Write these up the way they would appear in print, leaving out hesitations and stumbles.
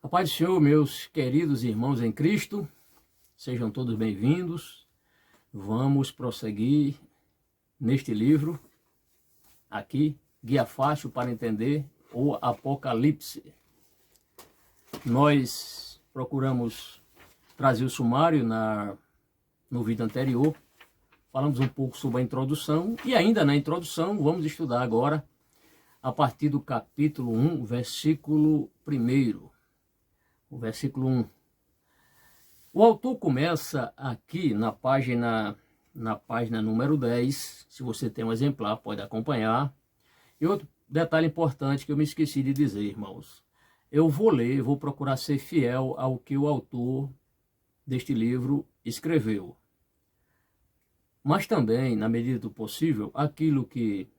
A paz do Senhor, meus queridos irmãos em Cristo, sejam todos bem-vindos. Vamos prosseguir neste livro, aqui, Guia Fácil para Entender o Apocalipse. Nós procuramos trazer o sumário no vídeo anterior, falamos um pouco sobre a introdução e ainda na introdução vamos estudar agora a partir do capítulo 1, versículo 1. O versículo 1. O autor começa aqui na página número 10. Se você tem um exemplar, pode acompanhar. E outro detalhe importante que eu me esqueci de dizer, irmãos. Eu vou procurar ser fiel ao que o autor deste livro escreveu. Mas também, na medida do possível, aquilo que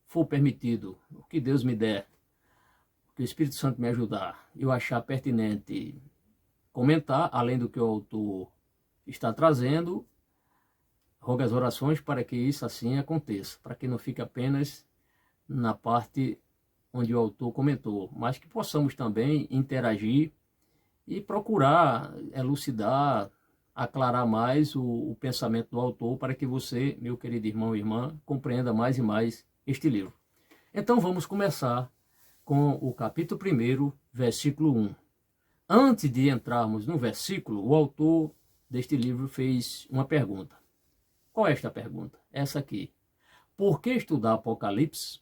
for permitido, o que Deus me der, que o Espírito Santo me ajudar, eu achar pertinente comentar, além do que o autor está trazendo, rogo as orações para que isso assim aconteça, para que não fique apenas na parte onde o autor comentou, mas que possamos também interagir e procurar elucidar, aclarar mais o pensamento do autor, para que você, meu querido irmão e irmã, compreenda mais e mais este livro. Então vamos começar com o capítulo 1, versículo 1. Antes de entrarmos no versículo, o autor deste livro fez uma pergunta. Qual é esta pergunta? Essa aqui. Por que estudar Apocalipse?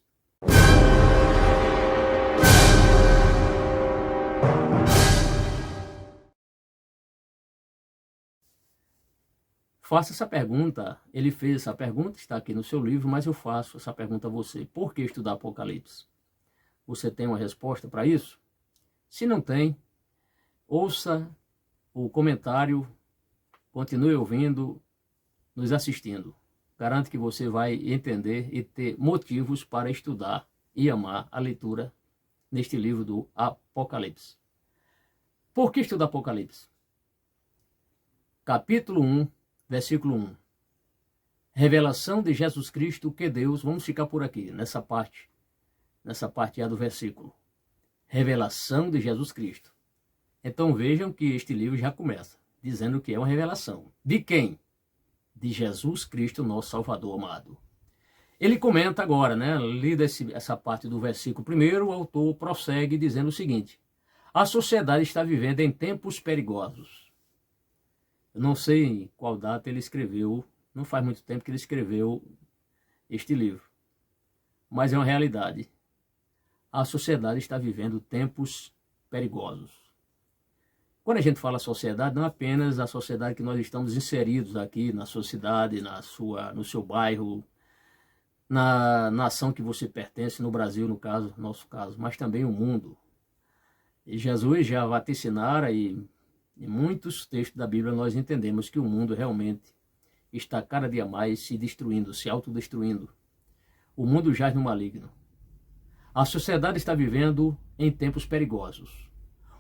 Faça essa pergunta. Ele fez essa pergunta, está aqui no seu livro, mas eu faço essa pergunta a você. Por que estudar Apocalipse? Você tem uma resposta para isso? Se não tem, ouça o comentário, continue ouvindo, nos assistindo. Garanto que você vai entender e ter motivos para estudar e amar a leitura neste livro do Apocalipse. Por que estudar Apocalipse? Capítulo 1, versículo 1. Revelação de Jesus Cristo que Deus, vamos ficar por aqui, nessa parte do versículo. Revelação de Jesus Cristo. Então vejam que este livro já começa dizendo que é uma revelação. De quem? De Jesus Cristo, nosso Salvador amado. Ele comenta agora, lida essa parte do versículo 1, o autor prossegue dizendo o seguinte: a sociedade está vivendo em tempos perigosos. Eu não sei em qual data ele escreveu, não faz muito tempo que ele escreveu este livro, mas é uma realidade. A sociedade está vivendo tempos perigosos. Quando a gente fala sociedade, não é apenas a sociedade que nós estamos inseridos aqui, na sua cidade, no seu bairro, na nação que você pertence, no Brasil, no nosso caso, mas também o mundo. E Jesus já vaticinara e em muitos textos da Bíblia nós entendemos que o mundo realmente está cada dia mais se destruindo, se autodestruindo. O mundo jaz no maligno. A sociedade está vivendo em tempos perigosos.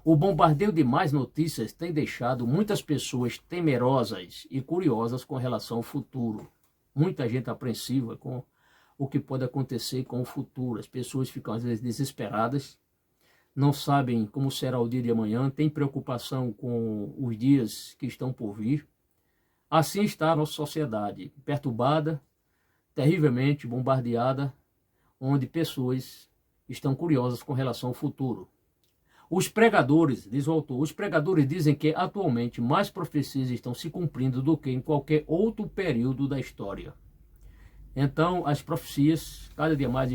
O bombardeio de más notícias tem deixado muitas pessoas temerosas e curiosas com relação ao futuro. Muita gente apreensiva com o que pode acontecer com o futuro. As pessoas ficam às vezes desesperadas, não sabem como será o dia de amanhã, têm preocupação com os dias que estão por vir. Assim está a nossa sociedade, perturbada, terrivelmente bombardeada, onde pessoas estão curiosas com relação ao futuro. Os pregadores, diz o autor, os pregadores dizem que atualmente mais profecias estão se cumprindo do que em qualquer outro período da história. Então, as profecias cada dia mais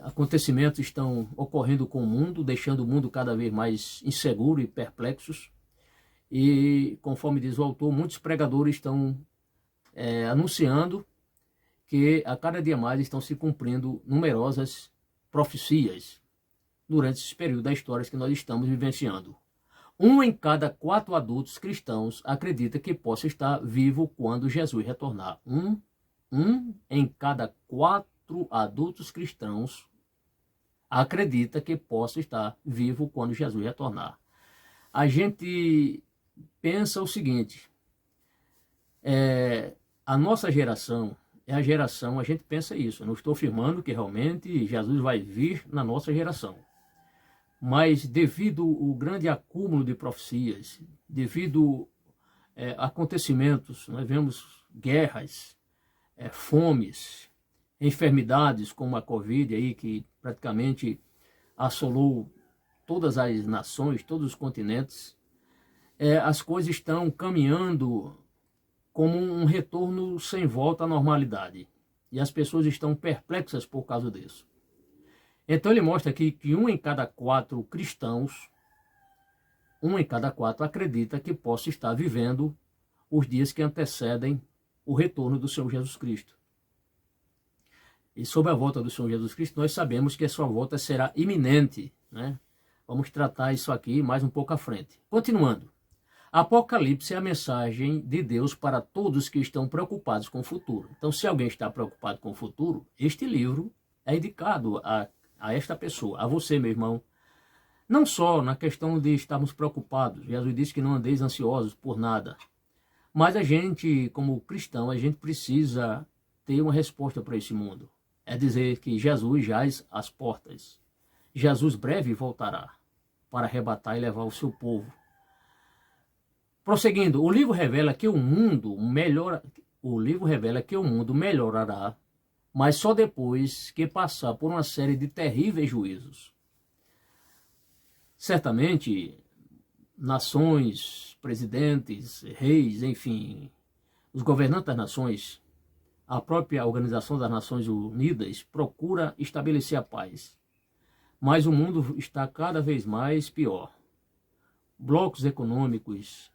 acontecimentos estão ocorrendo com o mundo, deixando o mundo cada vez mais inseguro e perplexos. E, conforme diz o autor, muitos pregadores estão anunciando que a cada dia mais estão se cumprindo numerosas profecias durante esse período da história que nós estamos vivenciando. 1 em cada 4 adultos cristãos acredita que possa estar vivo quando Jesus retornar. Um em cada 4 adultos cristãos acredita que possa estar vivo quando Jesus retornar. A gente pensa o seguinte, a nossa geração é a geração, a gente pensa isso, eu não estou afirmando que realmente Jesus vai vir na nossa geração, mas devido ao grande acúmulo de profecias, devido a acontecimentos, nós vemos guerras, fomes, enfermidades como a Covid aí, que praticamente assolou todas as nações, todos os continentes, as coisas estão caminhando como um retorno sem volta à normalidade. E as pessoas estão perplexas por causa disso. Então ele mostra aqui que 1 em cada 4 cristãos, 1 em cada 4 acredita que possa estar vivendo os dias que antecedem o retorno do Senhor Jesus Cristo. E sobre a volta do Senhor Jesus Cristo, nós sabemos que a sua volta será iminente, né? Vamos tratar isso aqui mais um pouco à frente. Continuando. Apocalipse é a mensagem de Deus para todos que estão preocupados com o futuro. Então, se alguém está preocupado com o futuro, este livro é indicado a esta pessoa, a você, meu irmão. Não só na questão de estarmos preocupados. Jesus disse que não andeis ansiosos por nada. Mas a gente, como cristão, a gente precisa ter uma resposta para esse mundo. É dizer que Jesus jaz às portas. Jesus breve voltará para arrebatar e levar o seu povo. Prosseguindo, o livro revela que o mundo melhorará, mas só depois que passar por uma série de terríveis juízos. Certamente, nações, presidentes, reis, enfim, os governantes das nações, a própria Organização das Nações Unidas procura estabelecer a paz. Mas o mundo está cada vez mais pior. Blocos econômicos,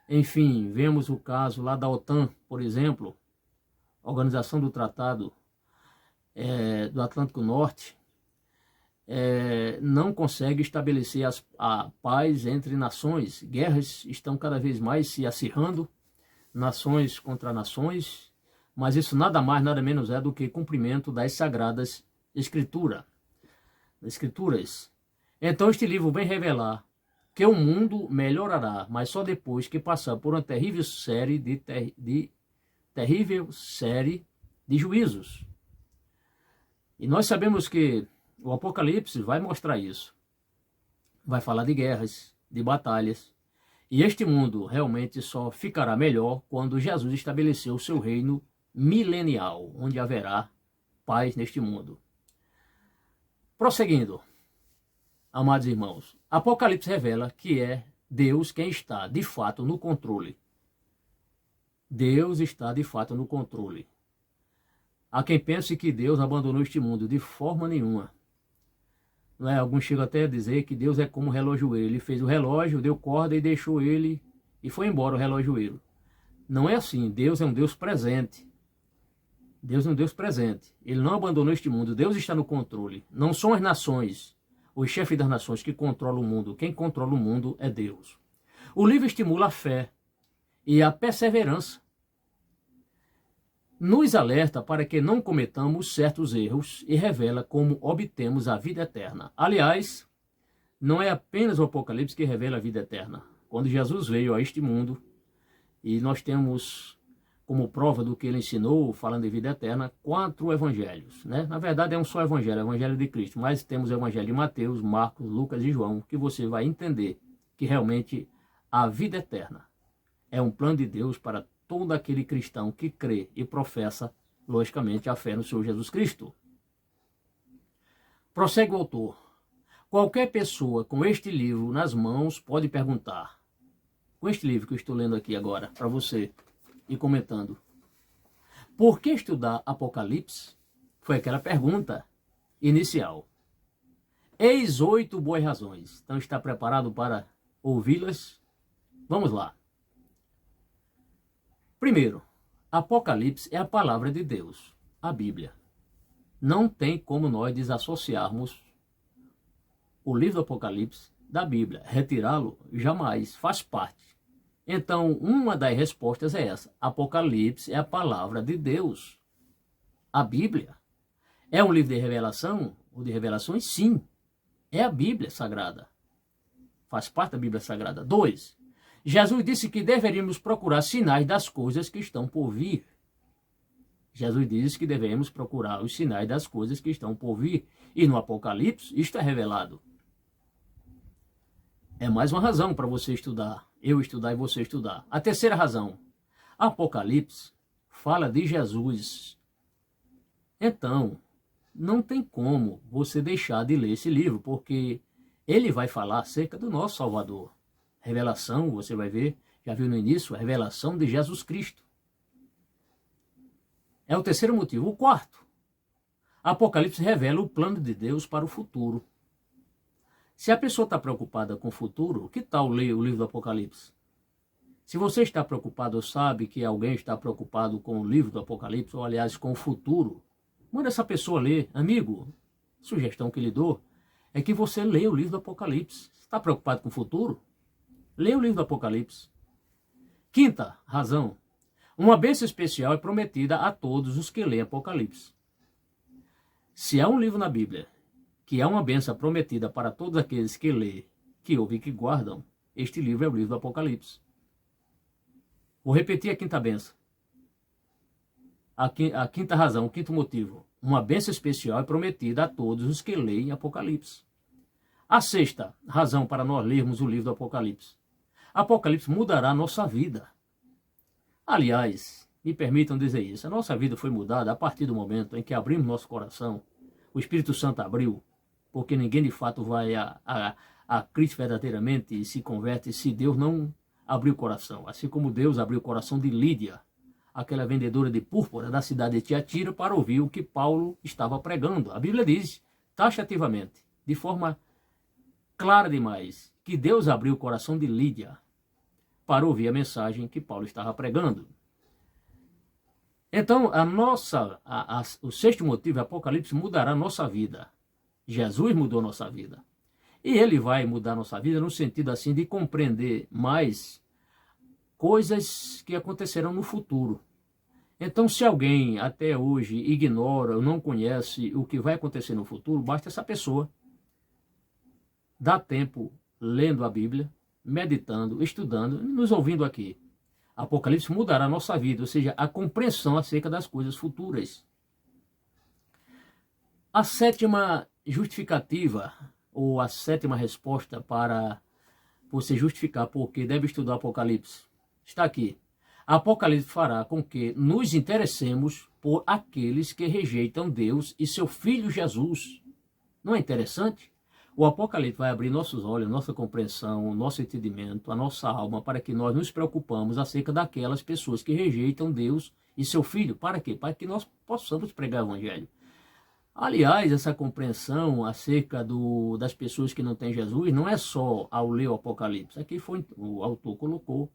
enfim, vemos o caso lá da OTAN, por exemplo, Organização do Tratado do Atlântico Norte, não consegue estabelecer a paz entre nações. Guerras estão cada vez mais se acirrando, nações contra nações, mas isso nada mais, nada menos é do que cumprimento das Sagradas Escrituras. Então este livro vem revelar que o mundo melhorará, mas só depois que passar por uma terrível série de juízos. E nós sabemos que o Apocalipse vai mostrar isso. Vai falar de guerras, de batalhas. E este mundo realmente só ficará melhor quando Jesus estabeleceu o seu reino milenial, onde haverá paz neste mundo. Prosseguindo, amados irmãos, Apocalipse revela que é Deus quem está, de fato, no controle. Deus está, de fato, no controle. Há quem pense que Deus abandonou este mundo de forma nenhuma. Não é? Alguns chegam até a dizer que Deus é como um relojoeiro. Ele fez o relógio, deu corda e deixou ele e foi embora o relojoeiro. Não é assim. Deus é um Deus presente. Deus é um Deus presente. Ele não abandonou este mundo. Deus está no controle. Não são as nações, os chefes das nações que controlam o mundo. Quem controla o mundo é Deus. O livro estimula a fé e a perseverança. Nos alerta para que não cometamos certos erros e revela como obtemos a vida eterna. Aliás, não é apenas o Apocalipse que revela a vida eterna. Quando Jesus veio a este mundo, e nós temos como prova do que ele ensinou, falando de vida eterna, 4 evangelhos. Né? Na verdade é um só evangelho, o evangelho de Cristo, mas temos o evangelho de Mateus, Marcos, Lucas e João, que você vai entender que realmente a vida eterna é um plano de Deus para todo aquele cristão que crê e professa, logicamente, a fé no Senhor Jesus Cristo. Prossegue o autor. Qualquer pessoa com este livro nas mãos pode perguntar, com este livro que eu estou lendo aqui agora, para você, e comentando, por que estudar Apocalipse? Foi aquela pergunta inicial. Eis 8 boas razões. Então está preparado para ouvi-las? Vamos lá. Primeiro, Apocalipse é a palavra de Deus, a Bíblia. Não tem como nós desassociarmos o livro do Apocalipse da Bíblia. Retirá-lo jamais, faz parte. Então, uma das respostas é essa. Apocalipse é a palavra de Deus, a Bíblia. É um livro de revelação ou de revelações? Sim. É a Bíblia Sagrada. Faz parte da Bíblia Sagrada. 2. Jesus disse que deveríamos procurar sinais das coisas que estão por vir. Jesus disse que devemos procurar os sinais das coisas que estão por vir. E no Apocalipse isto é revelado. É mais uma razão para você estudar, eu estudar e você estudar. A terceira razão, Apocalipse fala de Jesus. Então, não tem como você deixar de ler esse livro, porque ele vai falar acerca do nosso Salvador. Revelação, você vai ver, já viu no início, a revelação de Jesus Cristo. É o terceiro motivo. O quarto, Apocalipse revela o plano de Deus para o futuro. Se a pessoa está preocupada com o futuro, que tal ler o livro do Apocalipse? Se você está preocupado ou sabe que alguém está preocupado com o livro do Apocalipse, ou aliás com o futuro, manda essa pessoa ler. Amigo, sugestão que lhe dou é que você leia o livro do Apocalipse. Está preocupado com o futuro? Leia o livro do Apocalipse. Quinta razão, uma bênção especial é prometida a todos os que leem Apocalipse. Se há um livro na Bíblia que é uma bênção prometida para todos aqueles que lêem, que ouvem e que guardam, este livro é o livro do Apocalipse. Vou repetir a quinta bênção. A quinta razão, o quinto motivo. Uma bênção especial é prometida a todos os que leem Apocalipse. A sexta razão para nós lermos o livro do Apocalipse. Apocalipse mudará a nossa vida. Aliás, me permitam dizer isso, a nossa vida foi mudada a partir do momento em que abrimos nosso coração. O Espírito Santo abriu, porque ninguém de fato vai a Cristo verdadeiramente e se converte se Deus não abrir o coração. Assim como Deus abriu o coração de Lídia, aquela vendedora de púrpura da cidade de Tiatira, para ouvir o que Paulo estava pregando. A Bíblia diz, taxativamente, de forma clara demais, que Deus abriu o coração de Lídia para ouvir a mensagem que Paulo estava pregando. Então, o sexto motivo, Apocalipse, mudará a nossa vida. Jesus mudou a nossa vida. E ele vai mudar a nossa vida no sentido assim de compreender mais coisas que acontecerão no futuro. Então, se alguém até hoje ignora ou não conhece o que vai acontecer no futuro, basta essa pessoa dar tempo lendo a Bíblia, meditando, estudando, nos ouvindo aqui. Apocalipse mudará a nossa vida, ou seja, a compreensão acerca das coisas futuras. A sétima justificativa, ou a sétima resposta para você justificar porque deve estudar Apocalipse, está aqui. Apocalipse fará com que nos interessemos por aqueles que rejeitam Deus e seu Filho Jesus. Não é interessante? O Apocalipse vai abrir nossos olhos, nossa compreensão, nosso entendimento, a nossa alma, para que nós nos preocupamos acerca daquelas pessoas que rejeitam Deus e seu Filho. Para quê? Para que nós possamos pregar o Evangelho. Aliás, essa compreensão acerca das pessoas que não têm Jesus não é só ao ler o Apocalipse. Aqui o autor colocou.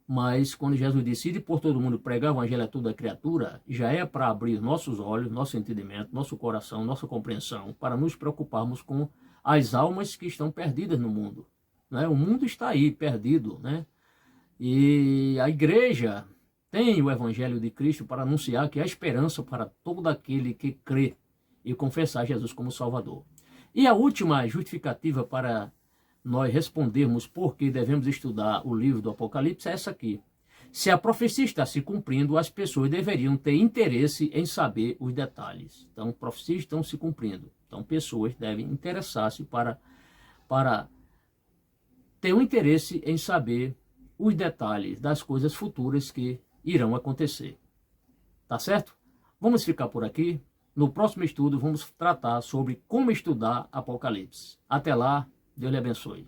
Mas quando Jesus decide por todo mundo pregar o Evangelho a toda criatura, já é para abrir nossos olhos, nosso entendimento, nosso coração, nossa compreensão, para nos preocuparmos com as almas que estão perdidas no mundo. Né? O mundo está aí, perdido. Né? E a igreja tem o Evangelho de Cristo para anunciar que há esperança para todo aquele que crê e confessar Jesus como Salvador. E a última justificativa para nós respondermos por que devemos estudar o livro do Apocalipse é essa aqui. Se a profecia está se cumprindo, as pessoas deveriam ter interesse em saber os detalhes. Então, profecias estão se cumprindo. Então, pessoas devem interessar-se para ter um interesse em saber os detalhes das coisas futuras que irão acontecer. Tá certo? Vamos ficar por aqui. No próximo estudo, vamos tratar sobre como estudar Apocalipse. Até lá, Deus lhe abençoe.